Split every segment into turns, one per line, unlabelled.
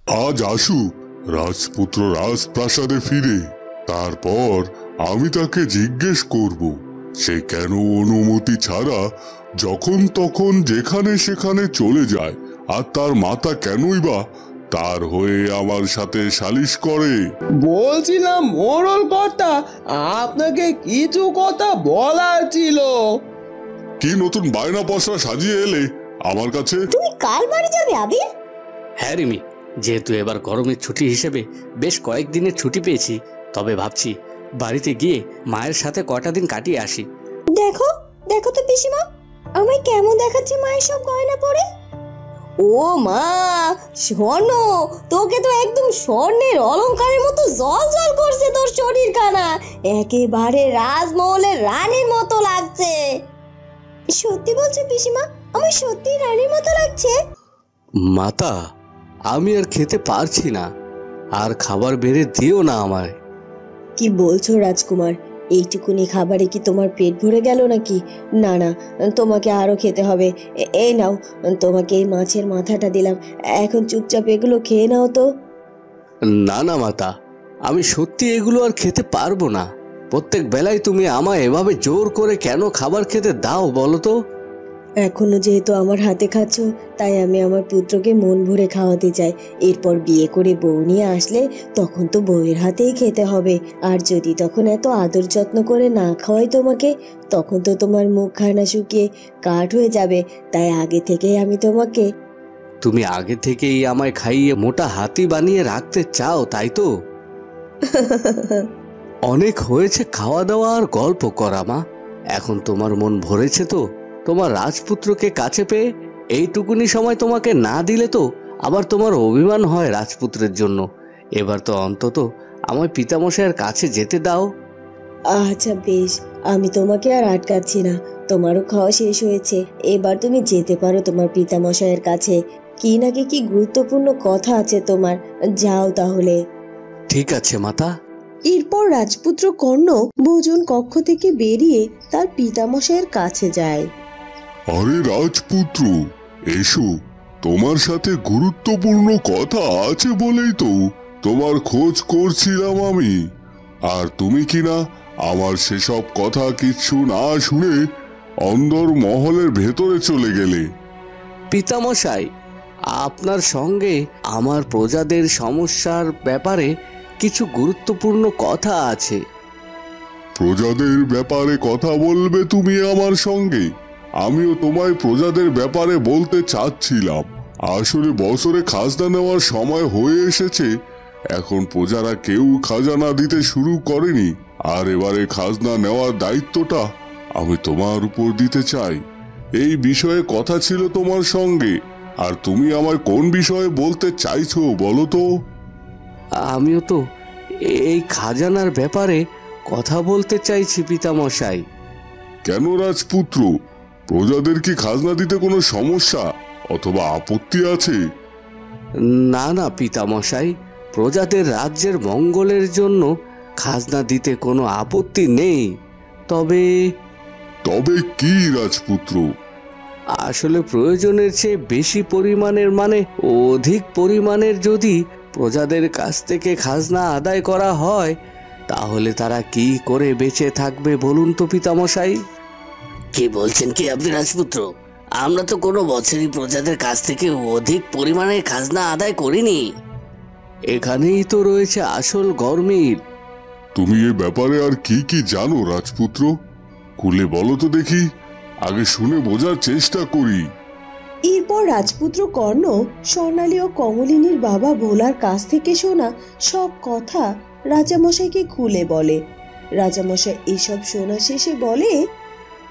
আজ আসুক রাজপুত্র রাজপ্রাসাদে ফিরে, তারপর আমি তাকে জিজ্ঞেস করব সে কেন অনুমতি ছাড়া যখন তখন যেখানে সেখানে চলে যায়, আর তার মাতা কেনই বা তার হয়ে আমার সাথে সালিশ করে।
বলছিলাম মোড়ল কর্তা, আপনাকে কিছু কথা বলার ছিল।
কি নতুন বায়না পয়সা সাজিয়ে এলে আমার কাছে?
তুমি কাল বাড়ি যাবে আবির?
হ্যাঁ রিমি, যেহেতু এবার গরমের ছুটি হিসেবে বেশ কয়েকদিনের ছুটি পেয়েছি, তবে ভাবছি বাড়িতে গিয়ে মায়ের সাথে কটা দিন কাটিয়ে আসি।
দেখো দেখো তো পিসিমা, আমায় কেমন দেখাচ্ছে মায়ের সব গয়না পরে। ও মা, শোনো, তোকে তো একদম স্বর্ণের অলংকারের মতো জল জল করছে তোর শরীর খানা, একেবারে রাজমহলের রানীর মতো লাগছে। সত্যি বলছো পিসিমা? আমার সত্যি রানীর মতো লাগছে।
মাতা, আমি আর খেতে পারছি না, আর খাবার বেড়ে দিও না আমায়।
কি বলছো রাজকুমার? এইটুকুনি খাবারে কি তোমার পেট ভরে গেল নাকি? না না, তোমাকে আরো খেতে হবে। এই নাও, তোমাকে এই মাছের মাথাটা দিলাম, এখন চুপচাপ এগুলো খেয়ে নাও তো।
না না মাতা, আমি সত্যি এগুলো আর খেতে পারবো না। প্রত্যেক বেলায় তুমি আমায় এভাবে জোর করে কেন খাবার খেতে দাও বলো তো?
এখনো যেহেতু আমার হাতে খাচ্ছ, তাই আমি আমার পুত্রকে মন ভরে খাওয়াতে চাই। এরপর বিয়ে করে বউ নিয়ে আসলে তখন তো বউয়ের হাতেই খেতে হবে। আর যদি তখন এত আদর যত্ন করে না খাওয়াই তোমাকে, তখন তো তোমার মুখখানা শুকিয়ে কাঠ হয়ে যাবে। তাই আগে থেকেই আমি তোমাকে।
তুমি আগে থেকেই আমায় খাইয়ে মোটা হাতি বানিয়ে রাখতে চাও, তাই তো? অনেক হয়েছে খাওয়া দাওয়া আর গল্প করা মা, এখন তোমার মন ভরেছে তো? তোমার রাজপুত্রকে কাছে পেয়ে এইটুকুনি সময় তোমাকে না দিলে তো আবার তোমার অভিমান হয় রাজপুত্রের জন্য। এবার তো অন্তত আমায় পিতামশাইয়ের কাছে যেতে দাও।
আচ্ছা বেশ, আমি তোমাকে আর আটকাচ্ছি না। তোমারও খাওয়া শেষ হয়েছে, এবার তুমি যেতে পারো তোমার পিতামশাইয়ের কাছে। কি নাকি কি গুরুত্বপূর্ণ কথা আছে তোমার, যাও তাহলে।
ঠিক আছে মাতা।
এরপর রাজপুত্র কর্ণ ভোজন কক্ষ থেকে বেরিয়ে তার পিতামশাইয়ের কাছে যায়।
আরে রাজপুত্র, এসো, তোমার সাথে গুরুত্বপূর্ণ কথা আছে বলেই তো তোমার খোঁজ করছিলাম আমি। আর তুমি কিনা আমার সেসব কথা কিচ্ছু না শুনে অন্দর মহলের ভেতরে চলে গেলে।
পিতামশাই, আপনার সঙ্গে আমার প্রজাদের সমস্যার ব্যাপারে কিছু গুরুত্বপূর্ণ কথা আছে।
প্রজাদের ব্যাপারে কথা বলবে তুমি আমার সঙ্গে? আমিও তোমায় প্রজাদের ব্যাপারে বলতে চাচ্ছিলাম। আসলে বছরে খাজনা নেওয়ার সময় হয়ে এসেছে। এখন প্রজারা কেউ খাজনা দিতে শুরু করেনি, আর এবারে খাজনা নেওয়ার দায়িত্বটা আমি তোমার উপর দিতে চাই। এই বিষয়ে কথা ছিল তোমার সঙ্গে। আর তুমি আমায় কোন বিষয়ে বলতে চাইছো বলো তো?
আমিও তো এই খাজানার ব্যাপারে কথা বলতে চাইছি পিতামশাই।
কেন রাজপুত্র, প্রজাদের কি খাজনা দিতে কোনো সমস্যা অথবা আপত্তি আছে?
না না পিতামশাই, প্রজাদের রাজ্যের মঙ্গলের জন্য খাজনা দিতে কোনো আপত্তি নেই। তবে
তবে কি রাজপুত্র?
আসলে প্রয়োজনের চেয়ে বেশি পরিমাণের মানে অধিক পরিমাণের যদি প্রজাদের কাছ থেকে খাজনা আদায় করা হয়, তাহলে তারা কি করে বেঁচে থাকবে বলুন তো পিতামশাই?
কি বলছেন কি আপনি রাজপুত্র? আমরা তো কোনো বছরই প্রজাদের কাছ থেকে অধিক পরিমাণে খাজনা আদায় করিনি।
এখানেই তো রয়েছে আসল গরমিল।
তুমি এ ব্যাপারে আর কি কি জানো রাজপুত্র? খুলে বলো তো দেখি, আগে শুনে বোঝার চেষ্টা করি।
এরপর রাজপুত্র কর্ণ স্বর্ণালী ও কমলিনীর বাবা ভোলার কাছ থেকে শোনা সব কথা রাজামশাইকে খুলে বলে। রাজামশাই এসব শোনা শেষে বলে,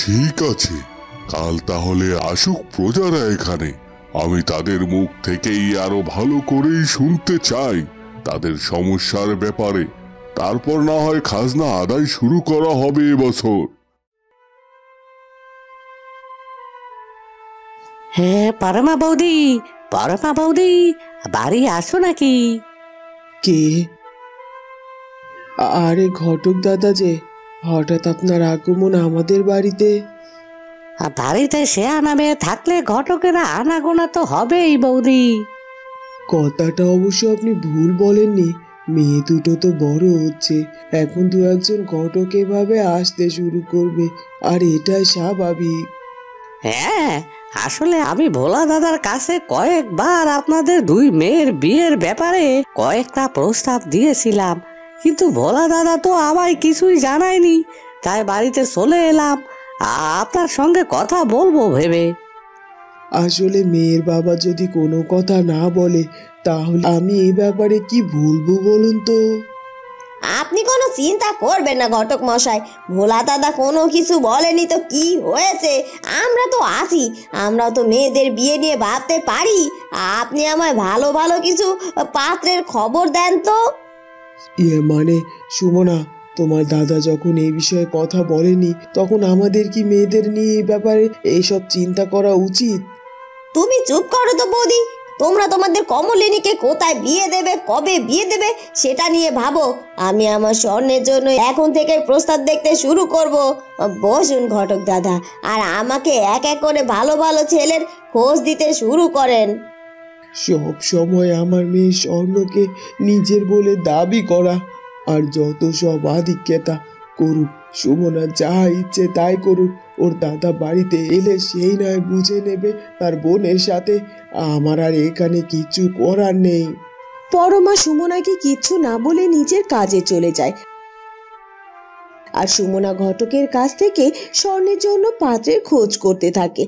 ঠিক আছে, কাল তাহলে আসুক প্রজারা এখানে। আমি তাদের মুখ থেকেই আরো ভালো করেই শুনতে চাই তাদের সমস্যার ব্যাপারে। তারপর না হয় খাজনা আদায় শুরু করা হবে এবছর।
হ্যাঁ পরমা বৌদি, পরমা বৌদি, বাড়ি আসো নাকি?
কে? আরে ঘটক দাদা যে, হঠাৎ আপনার আগমন আমাদের বাড়িতে।
বাড়িতে শেয়ানা মেয়ে থাকলে ঘটকেরা আনাগোনা তো হবেই বৌদি।
কথাটা অবশ্য আপনি ভুল বলেননি। মেয়ে দুটো তো বড় হচ্ছে, এখন দু একজন ঘটক এভাবে আসতে শুরু করবে, আর এটাই স্বাভাবিক।
হ্যাঁ, আসলে আমি ভোলা দাদার কাছে কয়েকবার আপনাদের দুই মেয়ের বিয়ের ব্যাপারে কয়েকটা প্রস্তাব দিয়েছিলাম, কিন্তু ভোলা দাদা তো আমায় কিছুই জানায়নি। তাই বাড়িতে চলে এলাম আপনার সঙ্গে কথা বলবো ভেবে।
আসলে মেয়ের বাবা যদি কোনো কথা না বলে, তাহলে আমি এই ব্যাপারে কি বলবো বলুন তো?
আপনি কোনো চিন্তা করবেন না ঘটক মশাই, ভোলা দাদা কোনো কিছু বলেনি তো কি হয়েছে, আমরা তো আছি, আমরাও তো মেয়েদের বিয়ে নিয়ে ভাবতে পারি। আপনি আমায় ভালো ভালো কিছু পাত্রের খবর দেন তো।
মানে সুমনা, তোমার দাদা যখন এই বিষয়ে কথা বলেনি, তখন আমাদের কি মেয়েদের নিয়ে এই ব্যাপারে এইসব চিন্তা করা উচিত?
তুমি চুপ করো তো বৌদি, তোমরা তোমাদের কমলিনীকে কোথায় বিয়ে দেবে, কবে বিয়ে দেবে সেটা নিয়ে ভাবো। আমি আমার স্বর্ণের জন্য এখন থেকে প্রস্তাব দেখতে শুরু করব। বসুন ঘটক দাদা, আর আমাকে এক এক করে ভালো ভালো ছেলের খোঁজ দিতে শুরু করেন।
সব সময় আমার মেয়ে স্বর্ণকে নিজের বলে দাবি করা, আর যত সব আধিক্যতা করুক, সুমনা যা ইচ্ছে তাই করুক, ওর দাদা বাড়িতে এলে সেই নয় বুঝে নেবে তার বোনের সাথে। আমার আর এখানে কিছু করার নেই।
পরমা সুমনাকে কিচ্ছু না বলে নিজের কাজে চলে যায়, আর সুমনা ঘটকের কাছ থেকে স্বর্ণের জন্য পাত্রের খোঁজ করতে থাকে।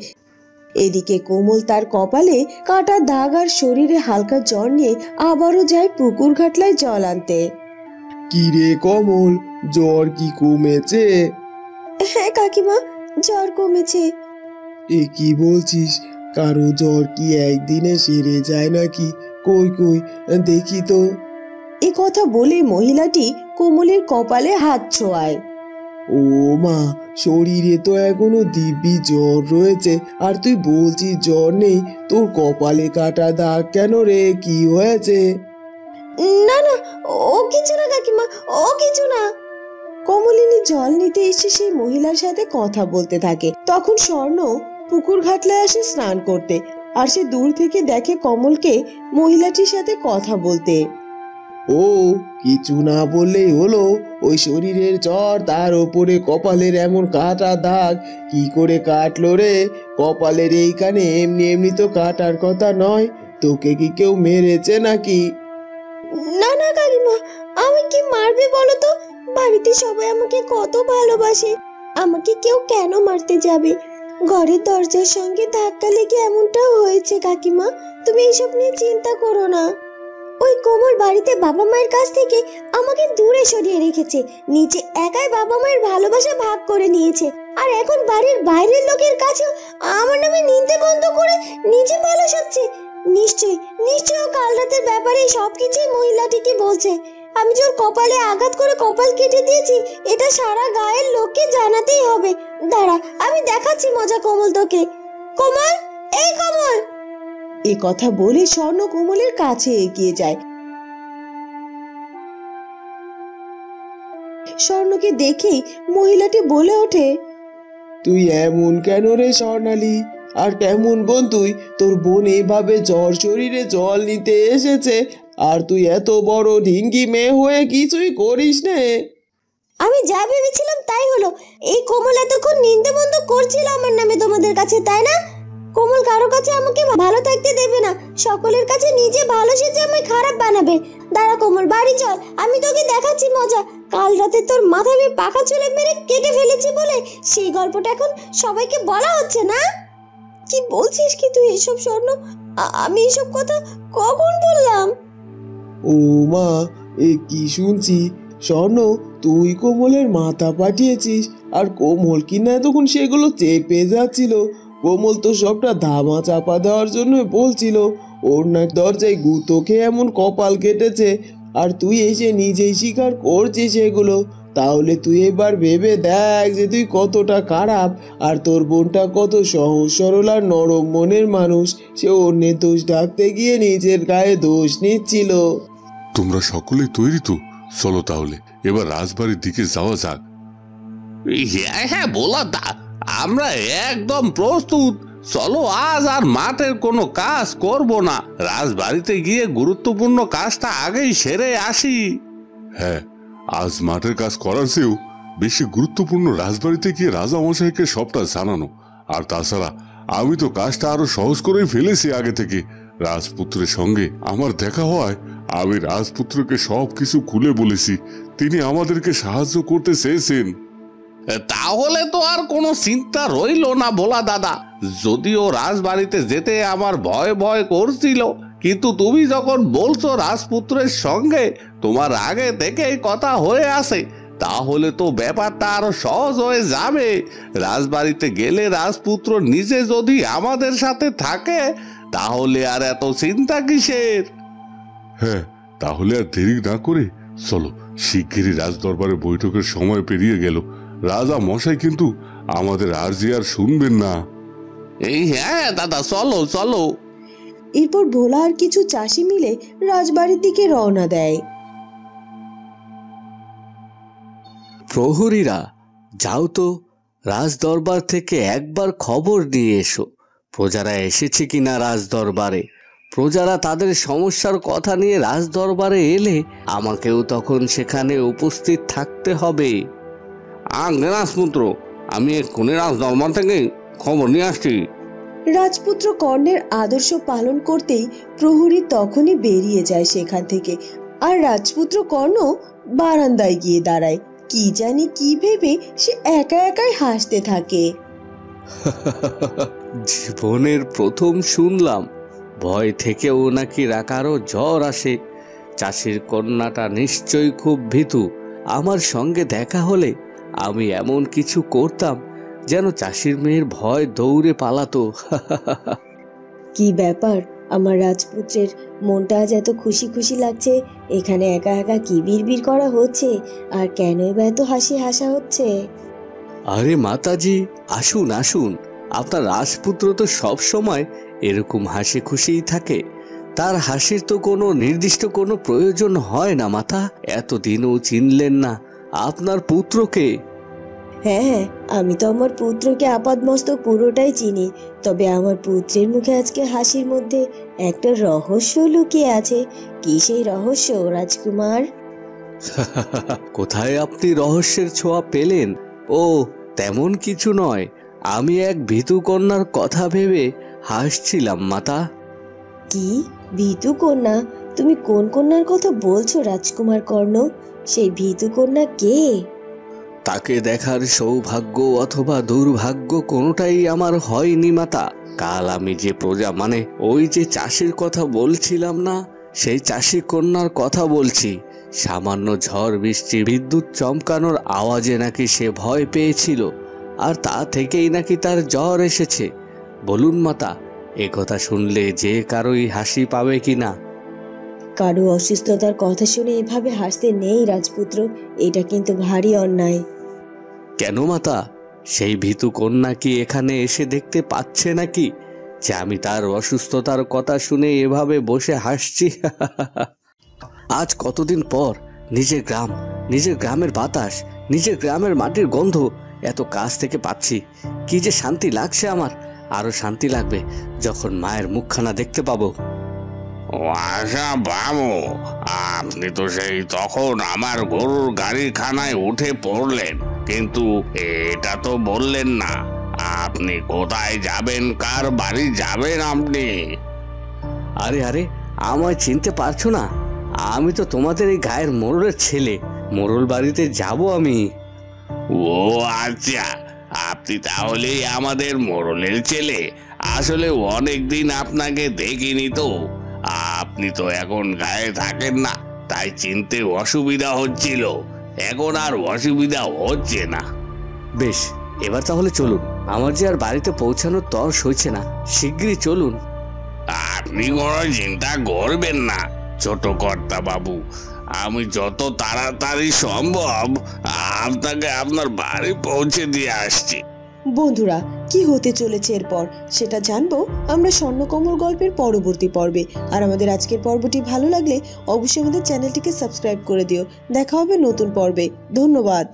এদিকে কোমল তার কপালে কাটা দাগ আর শরীরে হালকা জ্বর নিয়ে আবারও যায় পুকুর ঘাটলায় জল আনতে।
কি রে কমল, জ্বর কি কমেছে?
হ্যাঁ কাকিমা, জ্বর কমেছে।
এ কি বলছিস? কারো জ্বর কি একদিনে সেরে যায় নাকি? কই কই দেখি তো।
এ কথা বলে মহিলাটি কোমলের কপালে হাত ছোঁয়ায়।
ও মা, শরীরে তো এখনো দিব্যি জ্বর রয়েছে, আর তুই বলছিস জ্বর নেই? তোর কপালে কাটা দাগ কেন রে? কি হয়েছে?
না না, ও কিছু না কাকিমা, ও কিছু না। কমলিনী জল নিতে এসে সেই মহিলার সাথে কথা বলতে থাকে। তখন স্বর্ণ পুকুর ঘাটলায় আসে স্নান করতে, আর সে দূর থেকে দেখে কমলকে মহিলাটির সাথে কথা বলতে।
ও কিছু না বললেই হলো? ওই শরীরের জ্বর, তার ওপরে কপালের এমন কাটা দাগ, কি করে কাটলো রে? কপালের এইখানে এমনি এমনি তো কাটার কথা নয়। তোকে কি কেউ মেরেছে নাকি?
না না কাকিমা, আমি কি মারবে বলো তো? বাড়িতে সবাই আমাকে কত ভালোবাসে, আমাকে কেউ কেন মারতে যাবে? ঘরের দরজার সঙ্গে ধাক্কা লেগে এমনটা হয়েছে কাকিমা, তুমি এইসব নিয়ে চিন্তা করো না। ওই কোমল বাড়িতে বাবা মায়ের কাছ থেকে আমাকে দূরে সরিয়ে রেখেছে, নিজে একাই বাবা মায়ের ভালোবাসা ভাগ করে নিয়েছে, আর এখন বাড়ির বাইরের লোকের কাছেও আমার নামে নিন্দে বন্ধ করে নিজে ভালো সাজছে। নিশ্চয়ই নিশ্চয়ই কাল রাতের ব্যাপারে সবকিছুই মহিলাটিকে বলছে। আমি যে ওর কপালে আঘাত করে কপাল কেটে দিয়েছি, এটা সারা গায়ের লোককে জানাতেই হবে। দাঁড়া, আমি দেখাচ্ছি মজা কমল তোকে। কোমল, এই কোমল। এ কথা বলে স্বর্ণ কোমলের কাছে এগিয়ে যায়। স্বর্ণকে দেখেই মহিলাটি বলে ওঠে,
তুই এমন কেন রে স্বর্ণালী? আর কেমন বোন তুই? তোর বোন এইভাবে জ্বর শরীরে জল নিতে এসেছে, আর তুই এত বড় ঢিঙ্গি মেয়ে হয়ে কিছুই করিস নে।
আমি যা ভেবেছিলাম তাই হলো। এই কোমল এতক্ষণ নিন্দে বন্ধ করছিল আমার নামে তোমাদের কাছে, তাই না? কোমল কারো কাছে আমাকে ভালো থাকতে দেবে না, সকলের কাছে নিজে ভালো সেজে আমায় খারাপ বানাবে। দাঁড়া কোমল, বাড়ি চল, আমি তোকে দেখাচ্ছি মজা। কাল রাতে তোর মাথায় আমি পাকা চুলে মেরে কেটে ফেলেছি বলে সেই গল্পটা এখন সবাইকে বলা হচ্ছে না।
কি বলছিস কি তুই এসব স্বর্ণ? আমি এসব কথা কখন বললাম?
ও মা, এ কি শুনছি? স্বর্ণ, তুই কোমলের মাথা পাঠিয়েছিস, আর কোমল কিনা তখন সেগুলো চেপে যাচ্ছিল। কোমল তো সবটা ধামা চাপা দেওয়ার জন্য বলছিল। ওর না দরজায় গুঁতো খেয়ে এমন কপাল কেটেছে, আর তুই এসে নিজেই স্বীকার করছিস এগুলো। তাহলে তুই এবার ভেবে দেখ যে তুই কতটা খারাপ, আর তোর বোনটা কত সহজ সরল আর নরম মনের মানুষ। সে অন্যের দোষ ঢাকতে গিয়ে নিজের গায়ে দোষ নিচ্ছিল।
তোমরা সকলেই তৈরি তো? চলো তাহলে এবার রাজবাড়ির দিকে যাওয়া যাক।
হ্যাঁ হ্যাঁ ভোলা দা, আমরা একদম প্রস্তুত। চলো আজ আর মাঠের কোনো কাজ করব না, রাজবাড়িতে গিয়ে গুরুত্বপূর্ণ কাজটা আগেই সেরে আসি।
হ্যাঁ, আজ মাঠের কাজ করার চেয়েও বেশি গুরুত্বপূর্ণ রাজবাড়িতে গিয়ে রাজা মশাইকে সবটা জানানো। আর তাছাড়া আমি তো কাজটা আরো সহজ করেই ফেলেছি আগে থেকে। রাজপুত্রের সঙ্গে আমার দেখা হওয়ায় আমি রাজপুত্রকে সবকিছু খুলে বলেছি, তিনি আমাদেরকে সাহায্য করতে চেয়েছেন।
তাহলে তো আর কোনো চিন্তা রইল না ভোলা দাদা। যদিও রাজবাড়িতে যেতে আমার ভয় ভয় করছিল, কিন্তু তুমি যখন বলছো রাজপুত্রের সঙ্গে তোমার আগে থেকেই কথা হয়ে আছে, তাহলে তো ব্যাপারটা আরো সহজ হয়ে যাবে। রাজবাড়িতে গেলে রাজপুত্র নিজে যদি আমাদের সাথে থাকে, তাহলে আর এত চিন্তা কিসের?
হ্যাঁ, তাহলে আর দেরি না করে চলো, শিগগিরই রাজদরবারে বৈঠকের সময় পেরিয়ে গেল। রাজা মশাই কিন্তু আমাদের আর্জি আর শুনবেন না।
এই হ্যাঁ দাদা, চলো চলো।
এরপর ভোলা আর কিছু চাষি মিলে রাজবাড়ির দিকে রওনা দেয়।
প্রহরীরা, যাও তো রাজদরবার থেকে একবার খবর নিয়ে এসো, প্রজারা এসেছে কিনা রাজদরবারে। প্রজারা তাদের সমস্যার কথা নিয়ে রাজদরবারে এলে আমাকেও তখন সেখানে উপস্থিত থাকতে হবে। রাজপুত্র, আমি এক্ষুনি রাজদরবার থেকে খবর নিয়ে আসছি।
রাজপুত্র কর্ণের আদর্শ পালন করতেই প্রহরী তখনই বেরিয়ে যায় সেখান থেকে। আর রাজপুত্র কর্ণ বারান্দায় গিয়ে দাঁড়ায়। কি জানি কি ভেবে সে একা একাই হাসতে থাকে।
জীবনের প্রথম শুনলাম ভয় থেকেও নাকি কারো জ্বর আসে। চাষির কন্যাটা নিশ্চয়ই খুব ভীতু। আমার সঙ্গে দেখা হলে আমি এমন কিছু করতাম যেন চাষির মেয়ের ভয় দৌড়ে পালাতো।
কি ব্যাপার, আমার রাজপুত্রের মনটা আজ এত খুশি খুশি লাগছে। এখানে একা একা কি বিড়বিড় করা হচ্ছে, আর কেনই বা এত হাসি হাসা হচ্ছে?
আরে মাতাজি, আসুন আসুন, আপনার রাজপুত্র তো সব সময় এরকম হাসি খুশিই থাকে। তার হাসির তো কোনো নির্দিষ্ট কোনো প্রয়োজন হয় না মাতা। এতদিনও চিনলেন না আপনার পুত্রকে?
হ্যাঁ, আমি তো আমার পুত্রকে আপাদমস্তক পুরোটাই চিনি। তবে আমার পুত্রের মুখে আজকে হাসির মধ্যে একটা রহস্য লুকিয়ে আছে। কি সেই রহস্য রাজকুমার?
কোথায় আপনি রহস্যের ছোঁয়া পেলেন? ও তেমন কিছু নয়, আমি এক ভীতু কন্যার কথা ভেবে হাসছিলাম মাতা।
কি ভীতু কন্যা? তুমি কোন কন্যার কথা বলছো রাজকুমার কর্ণ? সেই ভীতু কন্যা কে?
তাকে দেখার সৌভাগ্য অথবা দুর্ভাগ্য কোনোটাই আমার হয়নি মাতা। কাল আমি যে প্রজা মানে ওই যে চাষির কথা বলছিলাম না, সেই চাষি কন্যার কথা বলছি। সামান্য ঝড় বৃষ্টি বিদ্যুৎ চমকানোর আওয়াজে নাকি সে ভয় পেয়েছিল, আর তা থেকেই নাকি তার জ্বর এসেছে। বলুন মাতা, এ কথা শুনলে যে কারোই হাসি পাবে কিনা?
কারো অসুস্থতার কথা শুনে এভাবে হাসতে নেই রাজপুত্র, এটা কিন্তু ভারী অন্যায়।
কেন মাতা, সেই ভীতু কন্যা কি এখানে এসে দেখতে পাচ্ছে নাকি যে আমি তার অসুস্থতার কথা শুনে এভাবে বসে হাসছি? আজ কতদিন পর নিজের গ্রাম, নিজের গ্রামের বাতাস, নিজের গ্রামের মাটির গন্ধ এত কাছ থেকে পাচ্ছি। কি যে শান্তি লাগছে আমার। আরো শান্তি লাগবে যখন মায়ের মুখখানা দেখতে পাবো। আশা বাবু, আপনি তো সেই তখন আমার গরুর গাড়িখানায় উঠে পড়লেন, কিন্তু এটা তো বললেন না আপনি কোথায় যাবেন, কার বাড়ি যাবেন আপনি? আরে আরে, আমায় চিনতে পারছো না? আমি তো তোমাদের এই গায়ের মোড়লের ছেলে। মোড়ল বাড়িতে যাব আমি। ও আচ্ছা, আপনি তাহলে আমাদের মোড়লের ছেলে। আসলে অনেকদিন আপনাকে দেখিনি তো। আপনি তো এখন গায়ে থাকেন না, তাই চিনতে অসুবিধা হচ্ছিল। এখন আর অসুবিধা হচ্ছে না। বেশ, এবার তাহলে চলুন। আমার যে আর বাড়িতে পৌঁছানোর তর সইছে না, শিগগিরই চলুন। আপনি কোনো চিন্তা করবেন না ছোট কর্তা বাবু, আমি যত তাড়াতাড়ি সম্ভব আপনাকে আপনার বাড়ি পৌঁছে দিয়ে আসছি।
বন্ধুরা, কি হতে চলেছে এরপর সেটা জানবো আমরা স্বর্ণকমল গল্পের পরবর্তী পর্বে। আর আমাদের আজকের পর্বটি ভালো লাগলে অবশ্যই আমাদের চ্যানেলটিকে সাবস্ক্রাইব করে দিও। দেখা হবে নতুন পর্বে। ধন্যবাদ।